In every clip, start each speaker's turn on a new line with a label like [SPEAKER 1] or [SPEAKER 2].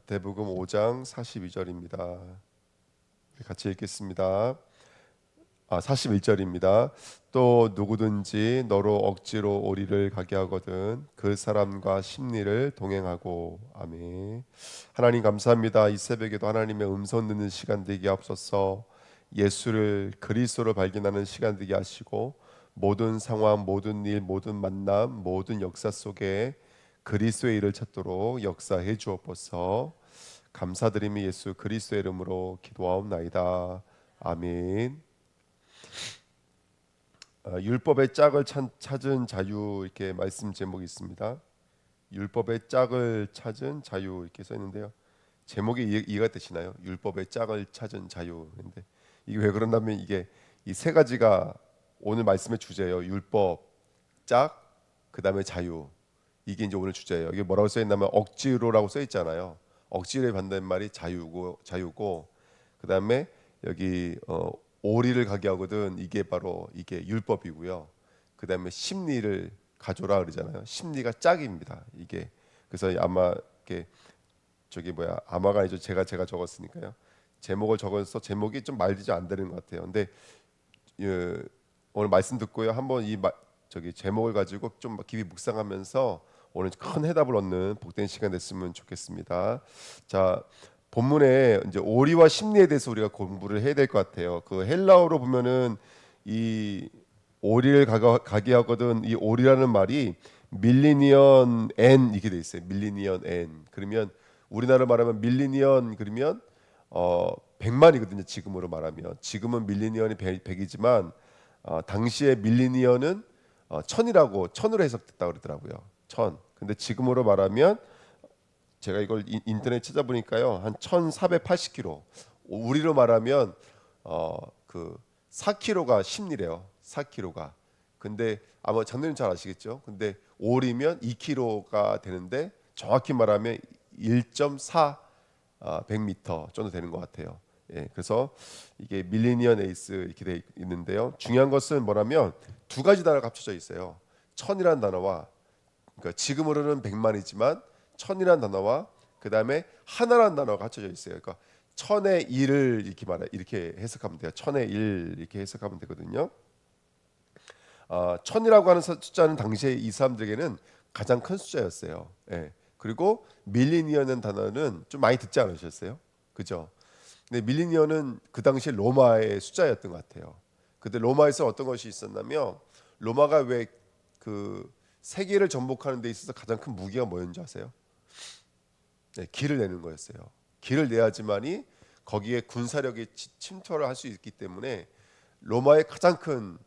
[SPEAKER 1] 마태복음 5장 42절입니다. 같이 읽겠습니다. 41절입니다. 또 누구든지 너로 억지로 오리를 가게 하거든 그 사람과 심리를 동행하고. 아멘. 하나님 감사합니다. 이 새벽에도 하나님의 음성 듣는 시간 되게 하옵소서. 예수를 그리스도로 발견하는 시간 되게 하시고 모든 상황, 모든 일, 모든 만남, 모든 역사 속에 그리스도의 일을 찾도록 역사해 주옵소서. 감사드리며 예수 그리스도의 이름으로 기도하옵나이다. 아멘. 율법의 짝을 찾은 자유, 이렇게 말씀 제목이 있습니다. 율법의 짝을 찾은 자유, 이렇게 써 있는데요. 제목이 이해가 되시나요? 율법의 짝을 찾은 자유인데 이게 왜 그런다면 이게 이 세 가지가 오늘 말씀의 주제예요. 율법, 짝, 그다음에 자유. 이게 이제 오늘 주제예요. 이게 뭐라고 써 있냐면 억지로라고 써 있잖아요. 억지로에 반대는 말이 자유고 그다음에 여기 오리를 가게 하거든, 이게 바로 이게 율법이고요. 그다음에 심리를 가져라 그러잖아요. 심리가 짝입니다. 이게 그래서 아마 이렇게 저기 뭐야, 아마가 아니죠. 제가 적었으니까요. 제목을 적어서 제목이 좀 말리지 안 되는 것 같아요. 근데 예, 오늘 말씀 듣고요. 한번 저기 제목을 가지고 좀 깊이 묵상하면서 오늘 큰 해답을 얻는 복된 시간 됐으면 좋겠습니다. 자, 본문에 이제 오리와 심리에 대해서 우리가 공부를 해야 될 것 같아요. 그 헬라어로 보면은 이 오리를 가게 하거든, 이 오리라는 말이 밀리니언 엔 이렇게 돼 있어요. 밀리니언 엔. 그러면 우리나라 말하면 밀리니언 그러면 100만이거든요. 지금으로 말하면 지금은 밀리니언이 100이지만 당시에 밀리니언은 천이라고, 천으로 해석됐다고 그러더라고요. 천. 근데 지금으로 말하면 제가 이걸 인터넷 찾아보니까요, 한 1,480km. 우리로 말하면 그 4km가 심리래요. 4km가. 근데 아마 장르는 잘 아시겠죠? 근데 5이면 2km가 되는데 정확히 말하면 1.4 100m 정도 되는 것 같아요. 예, 그래서 이게 밀리니언 에이스 이렇게 돼 있는데요. 중요한 것은 뭐냐면 두 가지 단어가 합쳐져 있어요. 천이라는 단어와, 그러니까 지금으로는 100만이지만 천이라는 단어와 그다음에 하나라는 단어가 합쳐져 있어요. 그러니까 천의 일을 이렇게 해석하면 돼요. 천의 일 이렇게 해석하면 되거든요. 천이라고 하는 숫자는 당시에 이 사람들에게는 가장 큰 숫자였어요. 예. 그리고 밀리니언은 단어는 좀 많이 듣지 않으셨어요? 그죠? 근데 밀리니언은 그 당시 로마의 숫자였던 것 같아요. 근데 로마에서 어떤 것이 있었냐면, 로마가 왜 그 세계를 정복하는 데 있어서 가장 큰 무기가 뭐였는지 아세요? 네, 길을 내는 거였어요. 길을 내야지만이 거기에 군사력이 침투를 할 수 있기 때문에 로마의 가장 큰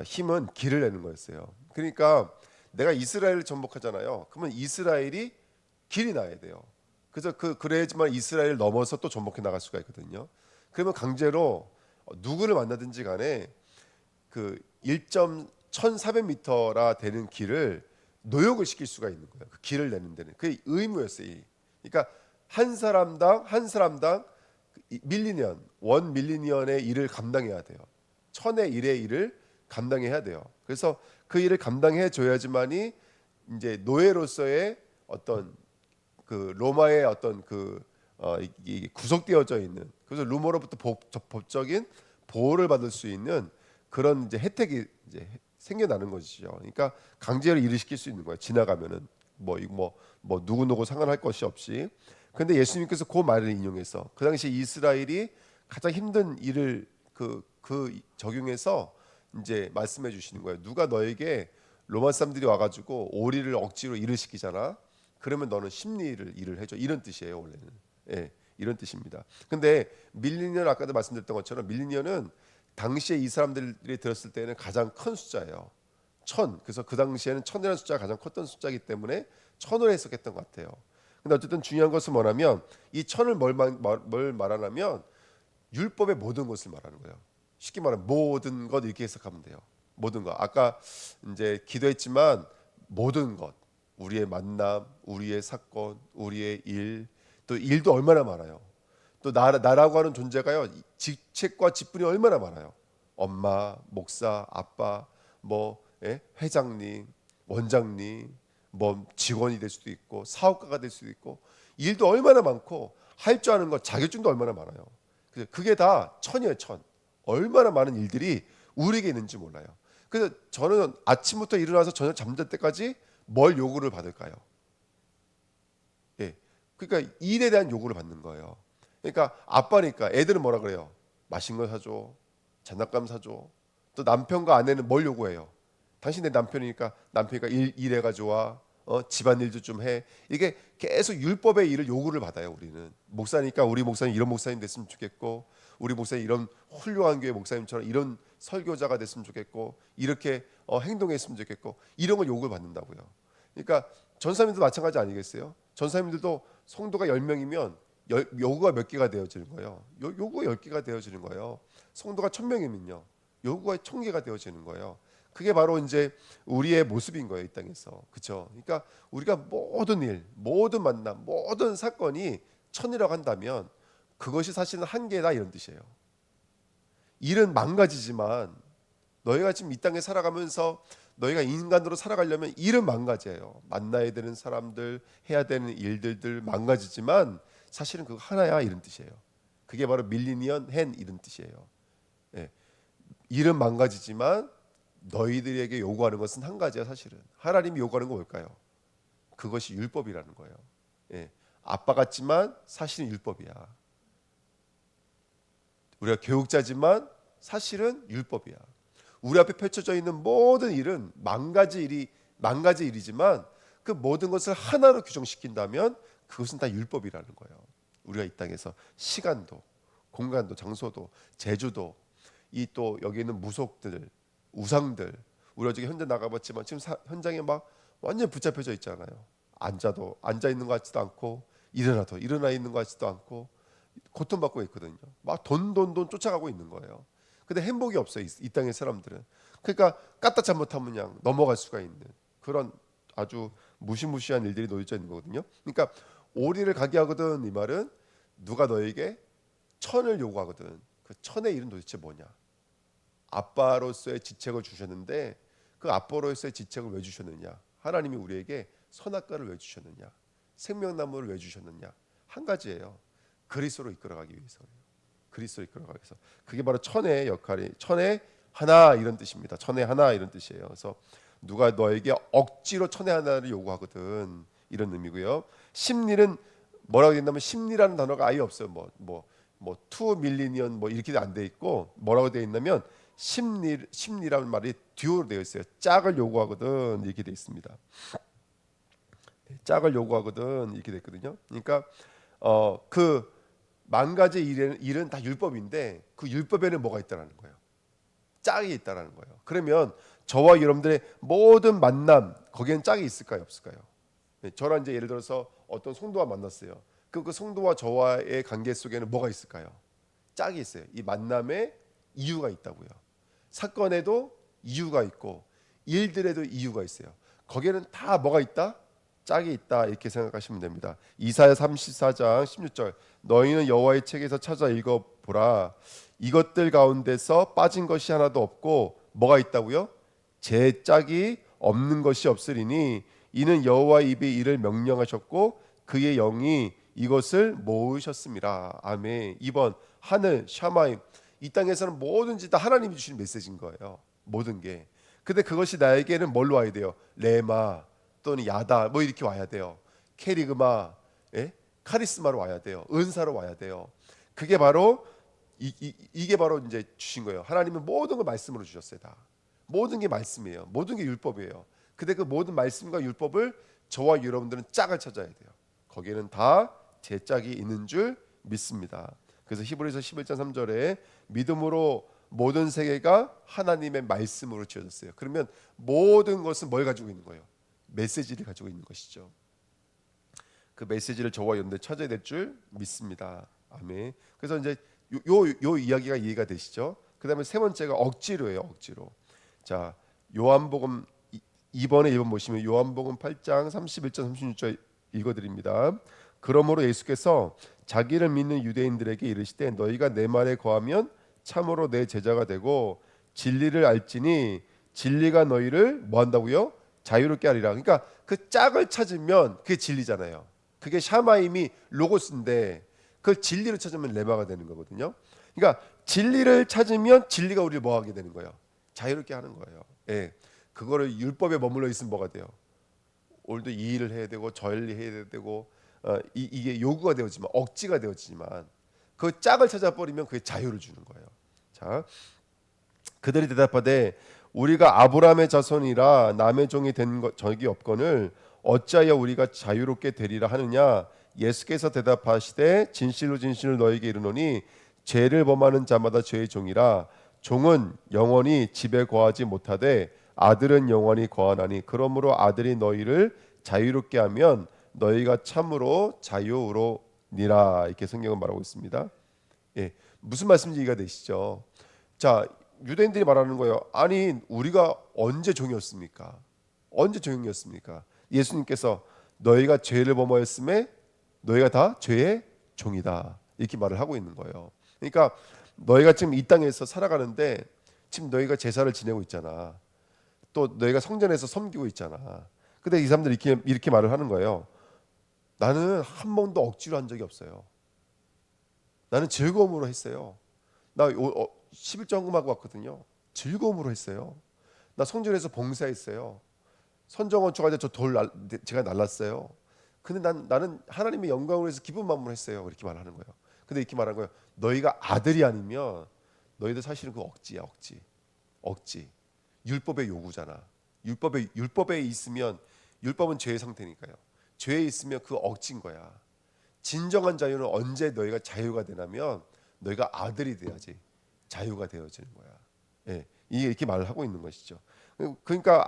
[SPEAKER 1] 힘은 길을 내는 거였어요. 그러니까 내가 이스라엘을 정복하잖아요. 그러면 이스라엘이 길이 나야 돼요. 그래서 그래야지만 이스라엘을 넘어서 또 정복해 나갈 수가 있거든요. 그러면 강제로 누구를 만나든지 간에 그 1.1400m라 되는 길을 노역을 시킬 수가 있는 거예요. 그 길을 내는 데는 그게 의무였어요. 그러니까 한 사람당 밀리니언, 원 밀리니언의 일을 감당해야 돼요. 천의 일의 일을 감당해야 돼요. 그래서 그 일을 감당해 줘야지만이 이제 노예로서의 어떤 그 로마의 어떤 이 구속되어져 있는, 그래서 루머로부터 법적인 보호를 받을 수 있는 그런 이제 혜택이 이제 생겨나는 것이죠. 그러니까 강제로 일을 시킬 수 있는 거예요. 지나가면은 뭐 누구 상관할 것이 없이. 근데 예수님께서 그 말을 인용해서 그 당시 이스라엘이 가장 힘든 일을 적용해서 이제 말씀해 주시는 거예요. 누가 너에게 로마 사람들이 와가지고 오리를 억지로 일을 시키잖아. 그러면 너는 심리를 일을 해줘. 이런 뜻이에요 원래는. 예, 이런 뜻입니다. 근데 밀리니언, 아까도 말씀드렸던 것처럼 밀리니언은 당시에 이 사람들이 들었을 때는 가장 큰 숫자예요. 천. 그래서 그 당시에는 천이라는 숫자가 가장 컸던 숫자이기 때문에 천으로 해석했던 것 같아요. 근데 어쨌든 중요한 것은 뭐냐면 이 천을 뭘 말하냐면 율법의 모든 것을 말하는 거예요. 쉽게 말하면 모든 것 이렇게 해석하면 돼요. 모든 것. 아까 이제 기도했지만 모든 것. 우리의 만남, 우리의 사건, 우리의 일, 또 일도 얼마나 많아요. 또 나라고 하는 존재가요, 직책과 직분이 얼마나 많아요. 엄마, 목사, 아빠, 회장님, 원장님, 뭐 직원이 될 수도 있고 사업가가 될 수도 있고 일도 얼마나 많고 할 줄 아는 것 자격증도 얼마나 많아요. 그게 다 천이에요, 천. 얼마나 많은 일들이 우리에게 있는지 몰라요. 그래서 저는 아침부터 일어나서 저녁 잠잘 때까지 뭘 요구를 받을까요? 예. 그러니까 일에 대한 요구를 받는 거예요. 그러니까 아빠니까 애들은 뭐라 그래요? 맛있는 거 사줘, 장난감 사줘. 또 남편과 아내는 뭘 요구해요? 당신 내 남편이니까 일해가지고 와. 집안일도 좀 해. 이게 계속 율법의 일을 요구를 받아요. 우리는 목사니까 우리 목사님 이런 목사님 됐으면 좋겠고, 우리 목사님 이런 훌륭한 교회 목사님처럼 이런 설교자가 됐으면 좋겠고, 이렇게 행동했으면 좋겠고, 이런 걸 요구를 받는다고요. 그러니까 전사님도 마찬가지 아니겠어요? 전사님들도 성도가 10명이면 요구가 몇 개가 되어지는 거예요. 요구가 10개가 되어지는 거예요. 성도가 1000명이면요. 요구가 1000개가 되어지는 거예요. 그게 바로 이제 우리의 모습인 거예요, 이 땅에서. 그렇죠? 그러니까 우리가 모든 일, 모든 만남, 모든 사건이 천이라고 한다면 그것이 사실은 한계다 이런 뜻이에요. 일은 망가지지만 너희가 지금 이 땅에 살아가면서 너희가 인간으로 살아가려면 일은 망가져요. 만나야 되는 사람들, 해야 되는 일들들 망가지지만 사실은 그거 하나야 이런 뜻이에요. 그게 바로 밀리니언 헨 이런 뜻이에요. 예. 일은 망가지지만 너희들에게 요구하는 것은 한 가지야. 사실은 하나님이 요구하는 건 뭘까요? 그것이 율법이라는 거예요. 예. 아빠 같지만 사실은 율법이야. 우리가 교육자지만 사실은 율법이야. 우리 앞에 펼쳐져 있는 모든 일은 망가지 일이지만 그 모든 것을 하나로 규정시킨다면 그것은 다 율법이라는 거예요. 우리가 이 땅에서 시간도, 공간도, 장소도, 제주도, 이 또 여기 있는 무속들, 우상들, 우리 어저께 현장 나가봤지만 지금 현장에 막 완전 붙잡혀져 있잖아요. 앉아 있는 것 같지도 않고 일어나 있는 것 같지도 않고 고통받고 있거든요. 막 돈 쫓아가고 있는 거예요. 근데 행복이 없어요. 이 땅의 사람들은. 그러니까 까딱 잘못하면 그냥 넘어갈 수가 있는 그런 아주 무시무시한 일들이 놓여져 있는 거거든요. 그러니까 오리를 가게 하거든 이 말은 누가 너에게 천을 요구하거든. 그 천의 일은 도대체 뭐냐? 아빠로서의 지책을 주셨는데 그 아빠로서의 지책을 왜 주셨느냐? 하나님이 우리에게 선악과를 왜 주셨느냐? 생명나무를 왜 주셨느냐? 한 가지예요. 그리스도로 이끌어가기 위해서예요. 그리스도로 이끌어가기 위해서. 그게 바로 천의 역할이 천의 하나 이런 뜻입니다. 천의 하나 이런 뜻이에요. 그래서 누가 너에게 억지로 천의 하나를 요구하거든 이런 의미고요. 심리는 뭐라고 된다면 심리라는 단어가 아예 없어요. 투 밀리니언 뭐 이렇게 안 돼 있고 뭐라고 되어 있냐면 심리라는 말이 듀오로 되어 있어요. 짝을 요구하거든 이렇게 되어 있습니다. 짝을 요구하거든 이렇게 됐거든요. 그러니까 그 만 가지 일은 다 율법인데 그 율법에는 뭐가 있다라는 거예요. 짝이 있다라는 거예요. 그러면 저와 여러분들의 모든 만남 거기엔 짝이 있을까요, 없을까요? 네, 저랑 이제 예를 들어서 어떤 성도와 만났어요. 그 성도와 저와의 관계 속에는 뭐가 있을까요? 짝이 있어요. 이 만남에 이유가 있다고요. 사건에도 이유가 있고 일들에도 이유가 있어요. 거기에는 다 뭐가 있다? 짝이 있다 이렇게 생각하시면 됩니다. 이사야 34장 16절 너희는 여호와의 책에서 찾아 읽어보라. 이것들 가운데서 빠진 것이 하나도 없고 뭐가 있다고요? 제 짝이 없는 것이 없으리니 이는 여호와의 입이 이를 명령하셨고 그의 영이 이것을 모으셨습니다. 아멘. 2번 하늘 샤마임 이 땅에서는 뭐든지 다 하나님이 주시는 메시지인 거예요. 모든 게. 근데 그것이 나에게는 뭘로 와야 돼요? 레마 또는 야다 뭐 이렇게 와야 돼요. 캐리그마, 예? 카리스마로 와야 돼요. 은사로 와야 돼요. 그게 바로 이게 바로 이제 주신 거예요. 하나님은 모든 걸 말씀으로 주셨어요. 다 모든 게 말씀이에요. 모든 게 율법이에요. 근데 그 모든 말씀과 율법을 저와 여러분들은 짝을 찾아야 돼요. 거기에는 다 제 짝이 있는 줄 믿습니다. 그래서 히브리서 11장 3절에 믿음으로 모든 세계가 하나님의 말씀으로 지어졌어요. 그러면 모든 것은 뭘 가지고 있는 거예요? 메시지를 가지고 있는 것이죠. 그 메시지를 저와 여러분들 찾아야 될 줄 믿습니다. 아멘. 그래서 이제 요 이야기가 이해가 되시죠? 그다음에 세 번째가 억지로예요. 억지로. 자, 요한복음 2번에 1번 보시면 요한복음 8장 31절 36절 읽어드립니다. 그러므로 예수께서 자기를 믿는 유대인들에게 이르시되 너희가 내 말에 거하면 참으로 내 제자가 되고 진리를 알지니 진리가 너희를 뭐 한다고요? 자유롭게 하리라. 그러니까 그 짝을 찾으면 그게 진리잖아요. 그게 샤마임이 로고스인데 그걸 진리를 찾으면 레마가 되는 거거든요. 그러니까 진리를 찾으면 진리가 우리를 뭐 하게 되는 거예요? 자유롭게 하는 거예요. 예. 그거를 율법에 머물러 있으면 뭐가 돼요? 오늘도 이 일을 해야 되고 저 일을 해야 되고 이게 요구가 되어지만 억지가 되어지지만 그 짝을 찾아버리면 그게 자유를 주는 거예요. 자, 그들이 대답하되 우리가 아브라함의 자손이라 남의 종이 된 적이 없거늘 어찌하여 우리가 자유롭게 되리라 하느냐. 예수께서 대답하시되 진실로 진실로 너에게 이르노니 죄를 범하는 자마다 죄의 종이라. 종은 영원히 집에 거하지 못하되 아들은 영원히 거하나니 그러므로 아들이 너희를 자유롭게 하면 너희가 참으로 자유로니라. 이렇게 성경은 말하고 있습니다. 예, 무슨 말씀인지 이해가 되시죠? 자, 유대인들이 말하는 거예요. 아니 우리가 언제 종이었습니까? 언제 종이었습니까? 예수님께서 너희가 죄를 범하였음에 너희가 다 죄의 종이다 이렇게 말을 하고 있는 거예요. 그러니까 너희가 지금 이 땅에서 살아가는데 지금 너희가 제사를 지내고 있잖아. 또 너희가 성전에서 섬기고 있잖아. 근데 이 사람들이 이렇게 말을 하는 거예요. 나는 한 번도 억지로 한 적이 없어요. 나는 즐거움으로 했어요. 나 11조 헌금하고 왔거든요. 즐거움으로 했어요. 나 성전에서 봉사했어요. 선정원 초가제 제가 날랐어요. 근데 나는 하나님의 영광을 위해서 기쁜 마음으로 했어요. 이렇게 말하는 거예요. 근데 이렇게 말하는 거예요. 너희가 아들이 아니면 너희들 사실은 그 억지야, 억지. 율법의 요구잖아. 율법에 있으면 율법은 죄의 상태니까요. 죄에 있으면 그 억지인 거야. 진정한 자유는 언제 너희가 자유가 되냐면 너희가 아들이 돼야지 자유가 되어지는 거야. 예, 이게 이렇게 말을 하고 있는 것이죠. 그러니까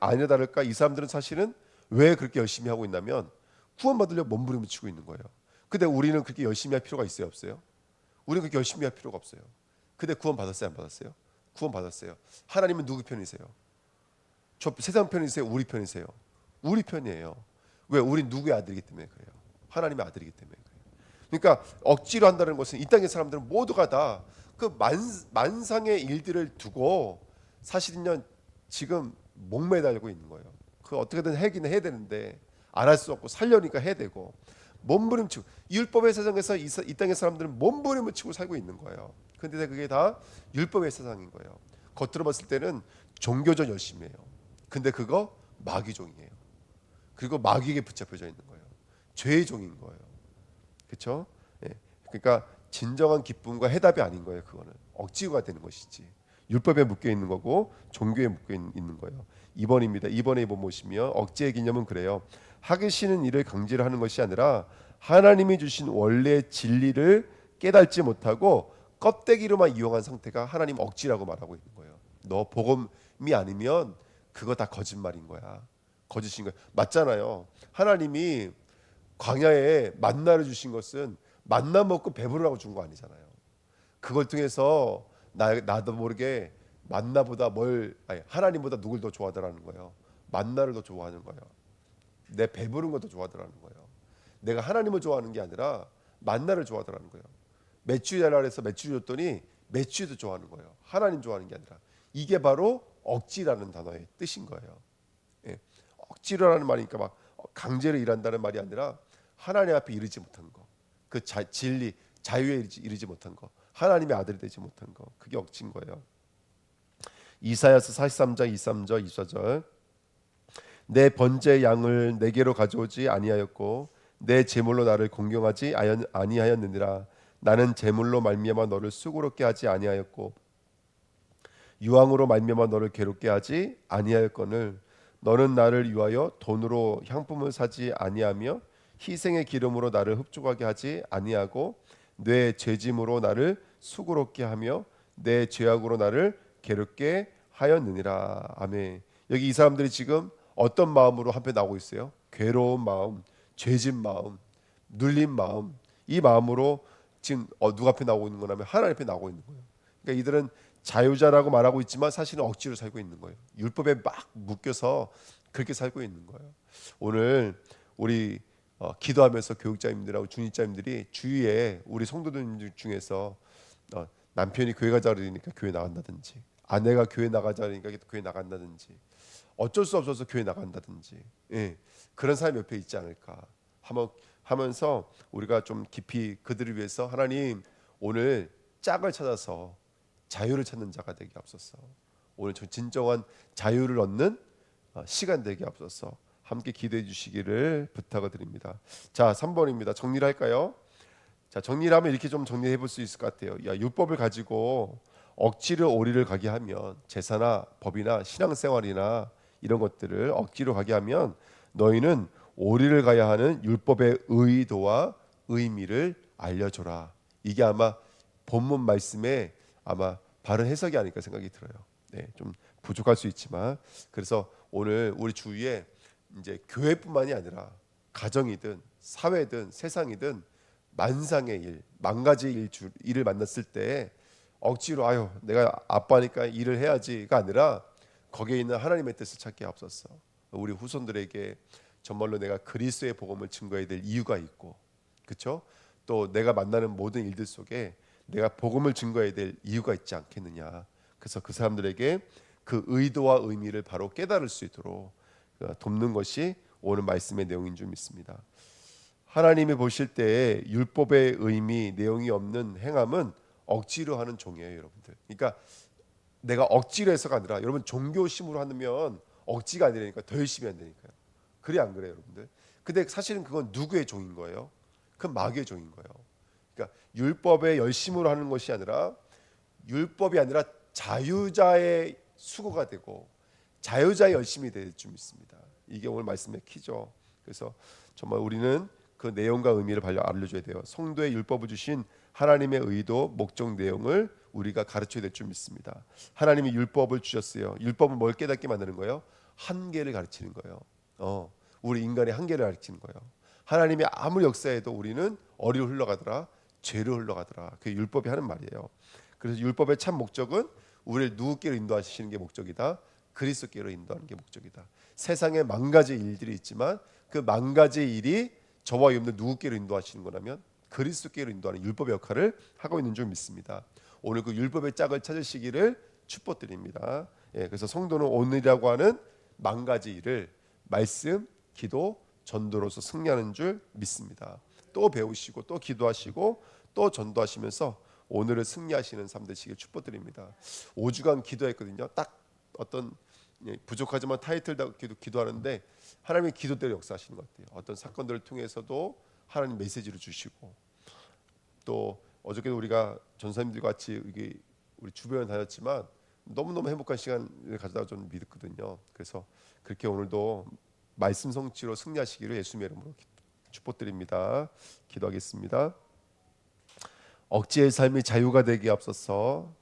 [SPEAKER 1] 아니나 다를까 이 사람들은 사실은 왜 그렇게 열심히 하고 있냐면 구원받으려고 몸부림을 치고 있는 거예요. 근데 우리는 그렇게 열심히 할 필요가 있어요, 없어요? 우리는 그렇게 열심히 할 필요가 없어요. 근데 구원 받았어요, 안 받았어요? 구원 받았어요. 하나님은 누구 편이세요? 저 세상 편이세요? 우리 편이세요? 우리 편이에요. 왜? 우리 누구의 아들이기 때문에 그래요. 하나님의 아들이기 때문에 그래요. 그러니까 억지로 한다는 것은 이 땅의 사람들은 모두가 다 그 만상의 일들을 두고 사실은요 지금 목매달고 있는 거예요. 그 어떻게든 하기는 해야 되는데 안 할 수 없고 살려니까 해야 되고 몸부림치고 율법의 세상에서 이 땅의 사람들은 몸부림을 치고 살고 있는 거예요. 근데 그게 다 율법의 세상인 거예요. 겉으로 봤을 때는 종교적 열심이에요. 근데 그거 마귀종이에요. 그리고 마귀에게 붙잡혀져 있는 거예요. 죄의 종인 거예요. 그렇죠? 예. 그러니까 진정한 기쁨과 해답이 아닌 거예요. 그거는 억지가 되는 것이지. 율법에 묶여 있는 거고 종교에 묶여 있는 거예요. 2번입니다. 2번에 보시면 억지의 개념은 그래요. 하기 싫은 일을 강제로 하는 것이 아니라 하나님이 주신 원래의 진리를 깨닫지 못하고 껍데기로만 이용한 상태가 하나님 억지라고 말하고 있는 거예요. 너 복음이 아니면 그거 다 거짓말인 거야. 거짓인 거야. 맞잖아요. 하나님이 광야에 만나를 주신 것은 만나 먹고 배부르라고 준 거 아니잖아요. 그걸 통해서 나도 모르게 만나보다 하나님보다 누굴 더 좋아하더라는 거예요. 만나를 더 좋아하는 거예요. 내 배부른 거 더 좋아하더라는 거예요. 내가 하나님을 좋아하는 게 아니라 만나를 좋아하더라는 거예요. 매출이 달라 그래서 매출 줬더니 매출도 좋아하는 거예요. 하나님 좋아하는 게 아니라. 이게 바로 억지라는 단어의 뜻인 거예요. 예. 억지로라는 말이니까 막 강제로 일한다는 말이 아니라 하나님 앞에 이르지 못한 거, 그 진리, 자유에 이르지 못한 거, 하나님의 아들이 되지 못한 거, 그게 억지인 거예요. 이사야서 43장 23절 24절 내 번제 양을 내게로 가져오지 아니하였고 내 제물로 나를 공경하지 아니하였느니라. 나는 제물로 말미암아 너를 수고롭게 하지 아니하였고 유황으로 말미암아 너를 괴롭게 하지 아니하였거늘 너는 나를 위하여 돈으로 향품을 사지 아니하며 희생의 기름으로 나를 흡족하게 하지 아니하고 내 죄짐으로 나를 수고롭게 하며 내 죄악으로 나를 괴롭게 하였느니라. 아멘. 여기 이 사람들이 지금 어떤 마음으로 한편 나오고 있어요? 괴로운 마음, 죄진 마음, 눌린 마음. 이 마음으로 지금 누가 앞에 나오고 있는 거냐면 하나님 앞에 나오고 있는 거예요. 그러니까 이들은 자유자라고 말하고 있지만 사실은 억지로 살고 있는 거예요. 율법에 막 묶여서 그렇게 살고 있는 거예요. 오늘 우리 기도하면서 교육자님들하고 중직자님들이 주위에 우리 성도들 중에서 남편이 교회 가자 그러니까 교회 나간다든지 아내가 교회 나가자 그러니까 교회 나간다든지 어쩔 수 없어서 교회 나간다든지 그런 사람이 옆에 있지 않을까. 하면서 우리가 좀 깊이 그들을 위해서 하나님 오늘 짝을 찾아서 자유를 찾는 자가 되게 앞서서 오늘 진정한 자유를 얻는 시간 되게 앞서서 함께 기도해 주시기를 부탁을 드립니다. 자, 3번입니다. 정리를 할까요? 자, 정리를 하면 이렇게 좀 정리해 볼 수 있을 것 같아요. 야, 율법을 가지고 억지로 오리를 가게 하면 제사나 법이나 신앙생활이나 이런 것들을 억지로 가게 하면 너희는 오리를 가야 하는 율법의 의도와 의미를 알려줘라. 이게 아마 본문 말씀의 아마 바른 해석이 아닐까 생각이 들어요. 네, 좀 부족할 수 있지만 그래서 오늘 우리 주위에 이제 교회뿐만이 아니라 가정이든 사회든 세상이든 만상의 일, 만 가지 일을 만났을 때 억지로 아유 내가 아빠니까 일을 해야지가 아니라 거기에 있는 하나님의 뜻을 찾기 앞섰어. 우리 후손들에게 정말로 내가 그리스도의 복음을 증거해야 될 이유가 있고, 그렇죠? 또 내가 만나는 모든 일들 속에 내가 복음을 증거해야 될 이유가 있지 않겠느냐. 그래서 그 사람들에게 그 의도와 의미를 바로 깨달을 수 있도록 돕는 것이 오늘 말씀의 내용인 줄 믿습니다. 하나님이 보실 때 율법의 의미, 내용이 없는 행함은 억지로 하는 종이에요, 여러분들. 그러니까 내가 억지로 해서가 아니라 여러분 종교심으로 하면 억지가 아니라니까 더 열심히 한다니까요. 그래 안 그래요, 여러분들? 근데 사실은 그건 누구의 종인 거예요? 그 마귀의 종인 거예요. 그러니까 율법의 열심으로 하는 것이 아니라 율법이 아니라 자유자의 수고가 되고 자유자의 열심이 될 줄 믿습니다. 이게 오늘 말씀의 키죠. 그래서 정말 우리는 그 내용과 의미를 알려줘야 돼요. 성도의 율법을 주신 하나님의 의도, 목적 내용을 우리가 가르쳐야 될 줄 믿습니다. 하나님이 율법을 주셨어요. 율법은 뭘 깨닫게 만드는 거예요? 한계를 가르치는 거예요. 우리 인간의 한계를 가르치는 거예요. 하나님이 아무리 역사해도 우리는 어리로 흘러가더라, 죄로 흘러가더라. 그게 율법이 하는 말이에요. 그래서 율법의 참 목적은 우리를 누구께로 인도하시는 게 목적이다. 그리스도께로 인도하는 게 목적이다. 세상에 만 가지 일들이 있지만 그 만 가지 일이 저와 여러분들 누구께로 인도하시는 거라면 그리스도께로 인도하는 율법의 역할을 하고 있는 줄 믿습니다. 오늘 그 율법의 짝을 찾으시기를 축복드립니다. 예, 그래서 성도는 오늘이라고 하는 만 가지 일을 말씀, 기도, 전도로서 승리하는 줄 믿습니다. 또 배우시고 또 기도하시고 또 전도하시면서 오늘을 승리하시는 삶 되시길 축복드립니다. 5주간 기도했거든요. 딱 어떤 부족하지만 타이틀 달기도 기도하는데 하나님의 기도대로 역사하시는 것 같아요. 어떤 사건들을 통해서도 하나님 메시지를 주시고 또 어저께도 우리가 전사님들과 같이 우리 주변을 다녔지만 너무너무 행복한 시간을 가져다 좀 믿었거든요. 그래서 그렇게 오늘도 말씀 성취로 승리하시기를 예수님의 이름으로 축복드립니다. 기도하겠습니다. 억지의 삶이 자유가 되기에 앞서서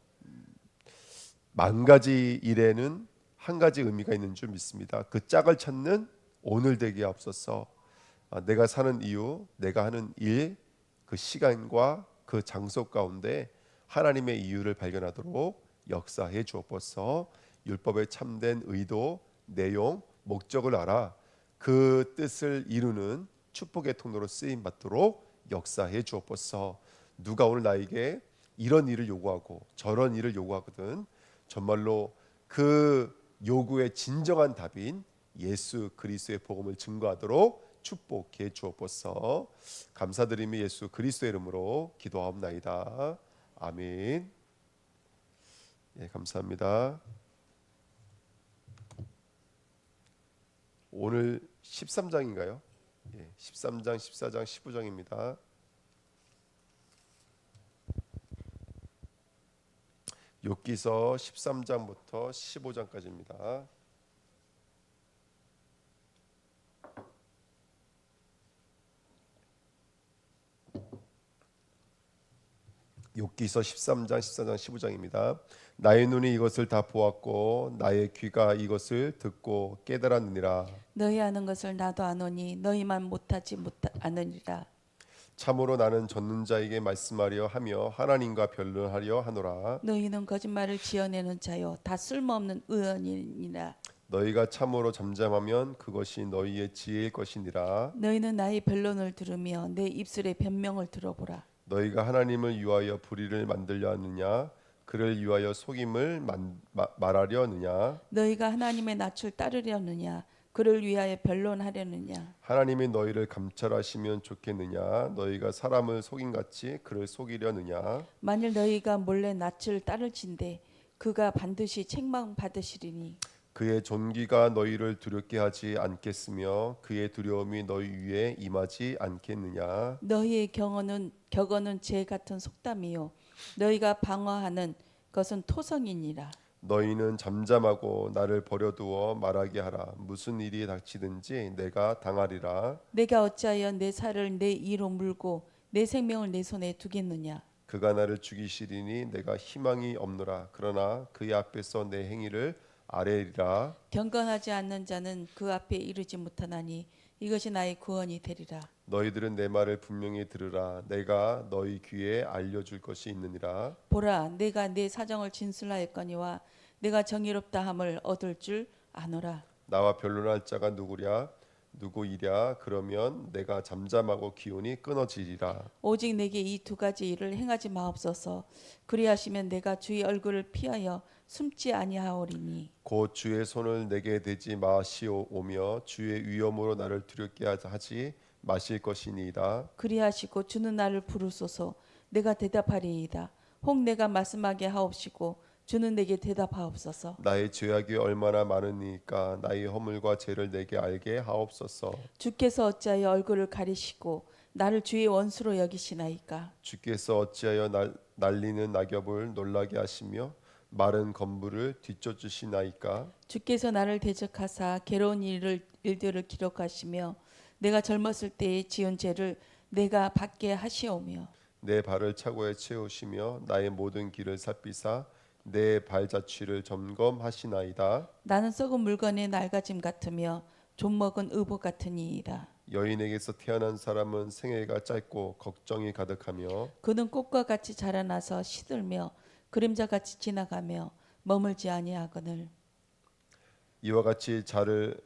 [SPEAKER 1] 만 가지 일에는 한 가지 의미가 있는 줄 믿습니다. 그 짝을 찾는 오늘 되기에 앞서서 내가 사는 이유, 내가 하는 일, 그 시간과 그 장소 가운데 하나님의 이유를 발견하도록 역사해 주옵소서. 율법의 참된 의도, 내용, 목적을 알아 그 뜻을 이루는 축복의 통로로 쓰임 받도록 역사해 주옵소서. 누가 오늘 나에게 이런 일을 요구하고 저런 일을 요구하거든 정말로 그 요구의 진정한 답인 예수 그리스도의 복음을 증거하도록 축복해 주옵소서. 감사드리며 예수 그리스도의 이름으로 기도하옵나이다. 아멘. 예, 감사합니다. 오늘 13장인가요? 예, 13장, 14장, 15장입니다. 욥기서 13장부터 15장까지입니다. 욥기서 13장, 14장, 15장입니다. 나의 눈이 이것을 다 보았고 나의 귀가 이것을 듣고 깨달았느니라.
[SPEAKER 2] 너희 아는 것을 나도 아노니 너희만 못하지 않으리라.
[SPEAKER 1] 참으로 나는 젖는 자에게 말씀하려 하며 하나님과 변론하려 하노라.
[SPEAKER 2] 너희는 거짓말을 지어내는 자요 다 쓸모없는 의언이니라.
[SPEAKER 1] 너희가 참으로 잠잠하면 그것이 너희의 지혜일 것이니라.
[SPEAKER 2] 너희는 나의 변론을 들으며 내 입술의 변명을 들어보라.
[SPEAKER 1] 너희가 하나님을 위하여 불의를 만들려 하느냐 그를 위하여 속임을 말하려 하느냐.
[SPEAKER 2] 너희가 하나님의 낯을 따르려느냐 그를 위하여 변론하려느냐.
[SPEAKER 1] 하나님이 너희를 감찰하시면 좋겠느냐? 너희가 사람을 속임같이 그를 속이려느냐?
[SPEAKER 2] 만일 너희가 몰래 낯을 따를진대 그가 반드시 책망 받으시리니
[SPEAKER 1] 그의 존귀가 너희를 두렵게 하지 않겠으며 그의 두려움이 너희 위에 임하지 않겠느냐?
[SPEAKER 2] 너희의 격언은 재 같은 속담이요 너희가 방어하는 것은 토성이니라.
[SPEAKER 1] 너희는 잠잠하고 나를 버려두어 말하게 하라. 무슨 일이 닥치든지 내가 당하리라.
[SPEAKER 2] 내가 어찌하여 내 살을 내 이로 물고 내 생명을 내 손에 두겠느냐.
[SPEAKER 1] 그가 나를 죽이시리니 내가 희망이 없노라. 그러나 그의 앞에서 내 행위를 아뢰리라.
[SPEAKER 2] 경건하지 않는 자는 그 앞에 이르지 못하나니 이것이 나의 구원이 되리라.
[SPEAKER 1] 너희들은 내 말을 분명히 들으라. 내가 너희 귀에 알려줄 것이 있느니라.
[SPEAKER 2] 보라 내가 내 사정을 진술하였거니와 내가 정의롭다 함을 얻을 줄 아노라.
[SPEAKER 1] 나와 변론할 자가 누구이랴? 그러면 내가 잠잠하고 기운이 끊어지리라.
[SPEAKER 2] 오직 내게 이 두 가지 일을 행하지 마옵소서. 그리하시면 내가 주의 얼굴을 피하여 숨지 아니하오리니
[SPEAKER 1] 곧 주의 손을 내게 대지 마시오며 주의 위엄으로 나를 두렵게 하지 마실 것이니이다.
[SPEAKER 2] 그리하시고 주는 나를 부르소서. 내가 대답하리이다. 혹 내가 말씀하게 하옵시고 주는 내게 대답하옵소서.
[SPEAKER 1] 나의 죄악이 얼마나 많으니까 나의 허물과 죄를 내게 알게 하옵소서.
[SPEAKER 2] 주께서 어찌하여 얼굴을 가리시고 나를 주의 원수로 여기시나이까.
[SPEAKER 1] 주께서 어찌하여 날리는 낙엽을 놀라게 하시며 마른 건물을 뒤쫓으시나이까.
[SPEAKER 2] 주께서 나를 대적하사 괴로운 일들을 기록하시며 내가 젊었을 때에 지은 죄를 내가 받게 하시오며
[SPEAKER 1] 내 발을 차고에 채우시며 나의 모든 길을 살피사 내 발자취를 점검하시나이다.
[SPEAKER 2] 나는 썩은 물건의 낡아짐 같으며 좀먹은 의복 같으니이다.
[SPEAKER 1] 여인에게서 태어난 사람은 생애가 짧고 걱정이 가득하며
[SPEAKER 2] 그는 꽃과 같이 자라나서 시들며 그림자 같이 지나가며 머물지 아니하거늘.
[SPEAKER 1] 이와 같이 자를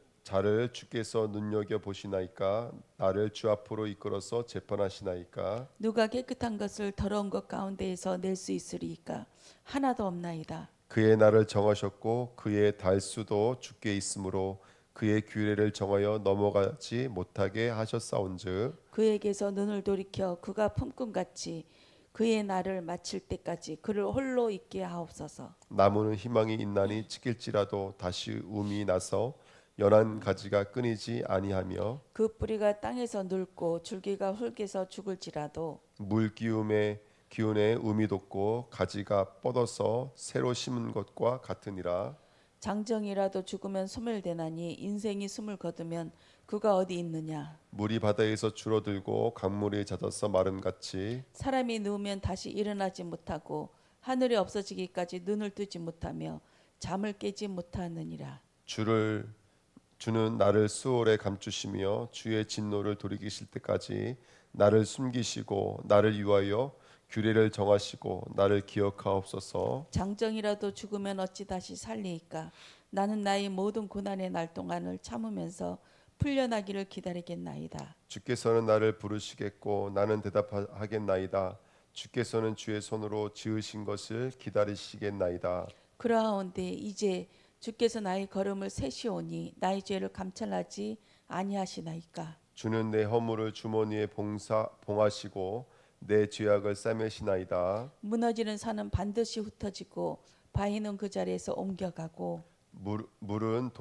[SPEAKER 1] 주께서 눈여겨 보시나이까. 나를 주 앞으로 이끌어서 재판하시나이까.
[SPEAKER 2] 누가 깨끗한 것을 더러운 것 가운데에서 낼 수 있으리이까. 하나도 없나이다.
[SPEAKER 1] 그의 날을 정하셨고 그의 달수도 주께 있으므로 그의 규례를 정하여 넘어가지 못하게 하셨사온즉
[SPEAKER 2] 그에게서 눈을 돌이켜 그가 품꿈같이 그의 날을 마칠 때까지 그를 홀로 있게 하옵소서.
[SPEAKER 1] 나무는 희망이 있나니 찢길지라도 다시 움이 나서 연한 가지가 끊이지 아니하며
[SPEAKER 2] 그 뿌리가 땅에서 늙고 줄기가 흙에서 죽을지라도
[SPEAKER 1] 물 기운에 움이 돋고 가지가 뻗어서 새로 심은 것과 같으니라.
[SPEAKER 2] 장정이라도 죽으면 소멸되나니 인생이 숨을 거두면 그가 어디 있느냐.
[SPEAKER 1] 물이 바다에서 줄어들고 강물이 잦아서 마름같이
[SPEAKER 2] 사람이 누우면 다시 일어나지 못하고 하늘이 없어지기까지 눈을 뜨지 못하며 잠을 깨지 못하느니라.
[SPEAKER 1] 주는 나를 수월에 감추시며 주의 진노를 돌이키실 때까지 나를 숨기시고 나를 위하여 규례를 정하시고 나를 기억하옵소서.
[SPEAKER 2] 장정이라도 죽으면 어찌 다시 살리이까. 나는 나의 모든 고난의 날 동안을 참으면서 풀려나기를 기다리겠나이다.
[SPEAKER 1] 주께서는 나를 부르시겠고 나는 대답하겠나이다. 주께서는 주의 손으로 지으신 것을 기다리시겠나이다.
[SPEAKER 2] 그러하온데 이제 주께서 나의 걸음을 세시오니 나의 죄를 감찰하지 아니하시나이까.
[SPEAKER 1] 주는 내 허물을 주머니에 봉하시고 내 죄악을 싸매시나이다.
[SPEAKER 2] 무너지는 산은 반드시 흩어지고 바위는 그 자리에서 옮겨가고
[SPEAKER 1] 물은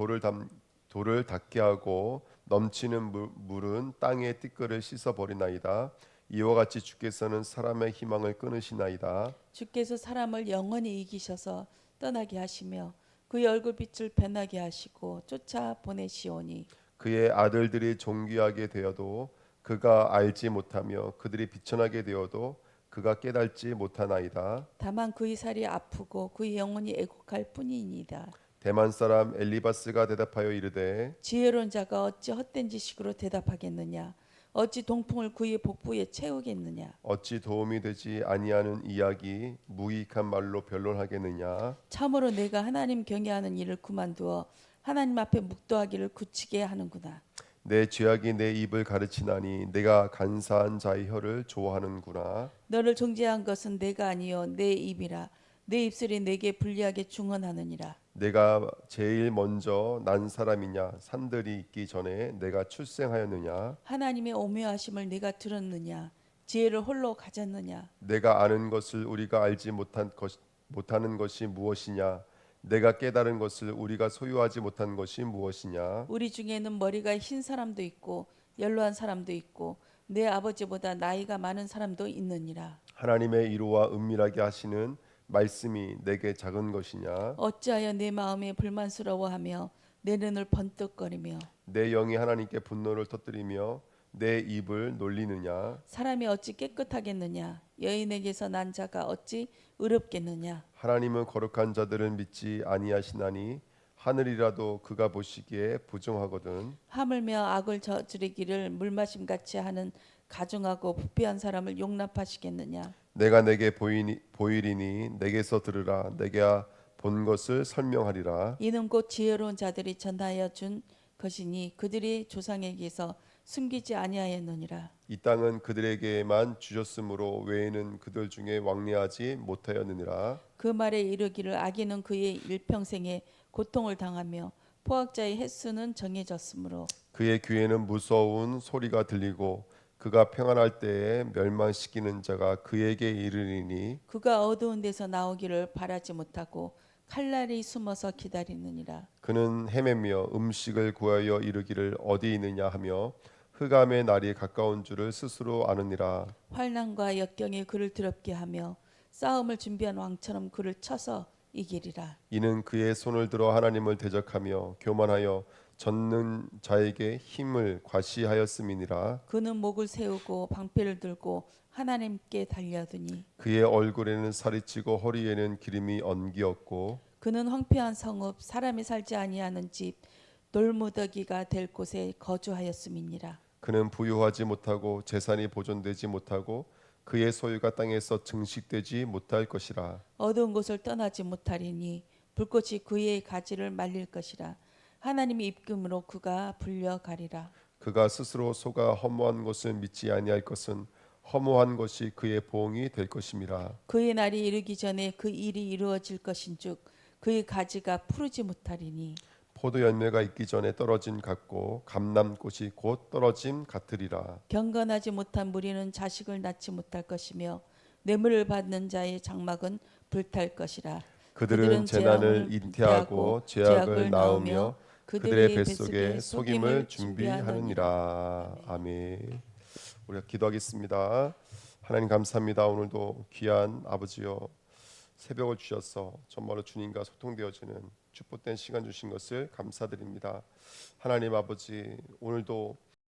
[SPEAKER 1] 돌을 닿게 하고 넘치는 물은 땅의 띠끌을 씻어버리나이다. 이와 같이 주께서는 사람의 희망을 끊으시나이다.
[SPEAKER 2] 주께서 사람을 영원히 이기셔서 떠나게 하시며 그의 얼굴빛을 변하게 하시고 쫓아 보내시오니
[SPEAKER 1] 그의 아들들이 존귀하게 되어도 그가 알지 못하며 그들이 비천하게 되어도 그가 깨달지 못하나이다.
[SPEAKER 2] 다만 그의 살이 아프고 그의 영혼이 애곡할 뿐이니이다.
[SPEAKER 1] 대만 사람 엘리바스가 대답하여 이르되
[SPEAKER 2] 지혜로운 자가 어찌 헛된 지식으로 대답하겠느냐. 어찌 동풍을 그의 복부에 채우겠느냐.
[SPEAKER 1] 어찌 도움이 되지 아니하는 이야기 무익한 말로 변론하겠느냐.
[SPEAKER 2] 참으로 내가 하나님 경외하는 일을 그만두어 하나님 앞에 묵도하기를 굳히게 하는구나.
[SPEAKER 1] 내 죄악이 내 입을 가르치나니 내가 간사한 자의 혀를 좋아하는구나.
[SPEAKER 2] 너를 정죄한 것은 내가 아니요 내 입이라. 내 입술이 내게 불리하게 중언하느니라.
[SPEAKER 1] 내가 제일 먼저 난 사람이냐? 산들이 있기 전에 내가 출생하였느냐?
[SPEAKER 2] 하나님의 오묘하심을 네가 들었느냐? 지혜를 홀로 가졌느냐?
[SPEAKER 1] 내가 아는 것을 우리가 알지 못하는 것이 무엇이냐? 내가 깨달은 것을 우리가 소유하지 못한 것이 무엇이냐?
[SPEAKER 2] 우리 중에는 머리가 흰 사람도 있고 연로한 사람도 있고 내 아버지보다 나이가 많은 사람도 있느니라.
[SPEAKER 1] 하나님의 이로와 은밀하게 하시는 말씀이 내게 작은 것이냐?
[SPEAKER 2] 어찌하여 내 마음에 불만스러워하며 내 눈을 번뜩거리며
[SPEAKER 1] 내 영이 하나님께 분노를 터뜨리며 내 입을 놀리느냐?
[SPEAKER 2] 사람이 어찌 깨끗하겠느냐? 여인에게서 난 자가 어찌 의롭겠느냐?
[SPEAKER 1] 하나님은 거룩한 자들을 믿지 아니하시나니 하늘이라도 그가 보시기에 부정하거든.
[SPEAKER 2] 하물며 악을 저지르기를 물마심 같이 하는 가증하고 부패한 사람을 용납하시겠느냐?
[SPEAKER 1] 내가 내게 보이리니 내게서 들으라. 내가 본 것을 설명하리라.
[SPEAKER 2] 이는 곧 지혜로운 자들이 전하여 준 것이니 그들이 조상에게서 숨기지 아니하였느니라.
[SPEAKER 1] 이 땅은 그들에게만 주셨으므로 외에는 그들 중에 왕래하지 못하였느니라.
[SPEAKER 2] 그 말에 이르기를 악인은 그의 일평생에 고통을 당하며 포악자의 횟수는 정해졌으므로
[SPEAKER 1] 그의 귀에는 무서운 소리가 들리고 그가 평안할 때에 멸망시키는 자가 그에게 이르리니
[SPEAKER 2] 그가 어두운 데서 나오기를 바라지 못하고 칼날이 숨어서 기다리느니라.
[SPEAKER 1] 그는 헤매며 음식을 구하여 이르기를 어디 있느냐 하며 흑암의 날이 가까운 줄을 스스로 아느니라.
[SPEAKER 2] 환난과 역경이 그를 더럽게 하며 싸움을 준비한 왕처럼 그를 쳐서 이기리라.
[SPEAKER 1] 이는 그의 손을 들어 하나님을 대적하며 교만하여 젖는 자에게 힘을 과시하였음이니라.
[SPEAKER 2] 그는 목을 세우고 방패를 들고 하나님께 달려드니
[SPEAKER 1] 그의 얼굴에는 살이 찌고 허리에는 기름이 얹기었고
[SPEAKER 2] 그는 황폐한 성읍 사람이 살지 아니하는 집 돌무더기가 될 곳에 거주하였음이니라.
[SPEAKER 1] 그는 부유하지 못하고 재산이 보존되지 못하고 그의 소유가 땅에서 증식되지 못할 것이라.
[SPEAKER 2] 어두운 곳을 떠나지 못하리니 불꽃이 그의 가지를 말릴 것이라. 하나님의 입김으로 그가 불려가리라.
[SPEAKER 1] 그가 스스로 속아 허무한 것을 믿지 아니할 것은 허무한 것이 그의 보응이 될 것임이라.
[SPEAKER 2] 그의 날이 이르기 전에 그 일이 이루어질 것인즉 그의 가지가 푸르지 못하리니
[SPEAKER 1] 포도 열매가 있기 전에 떨어짐 같고 감람꽃이 곧 떨어짐 같으리라.
[SPEAKER 2] 경건하지 못한 무리는 자식을 낳지 못할 것이며 뇌물을 받는 자의 장막은 불탈 것이라.
[SPEAKER 1] 그들은 재난을 잉태하고 죄악을 낳으며 그들의 뱃속에 속임을 준비하느니라. 아멘. 우리가 기도하겠습니다. 하나님 감사합니다. 오늘도 귀한 아버지여 새벽을 주셔서 정말로 주님과 소통되어지는 축복된 시간 주신 것을 감사드립니다. 하나님 아버지 오늘도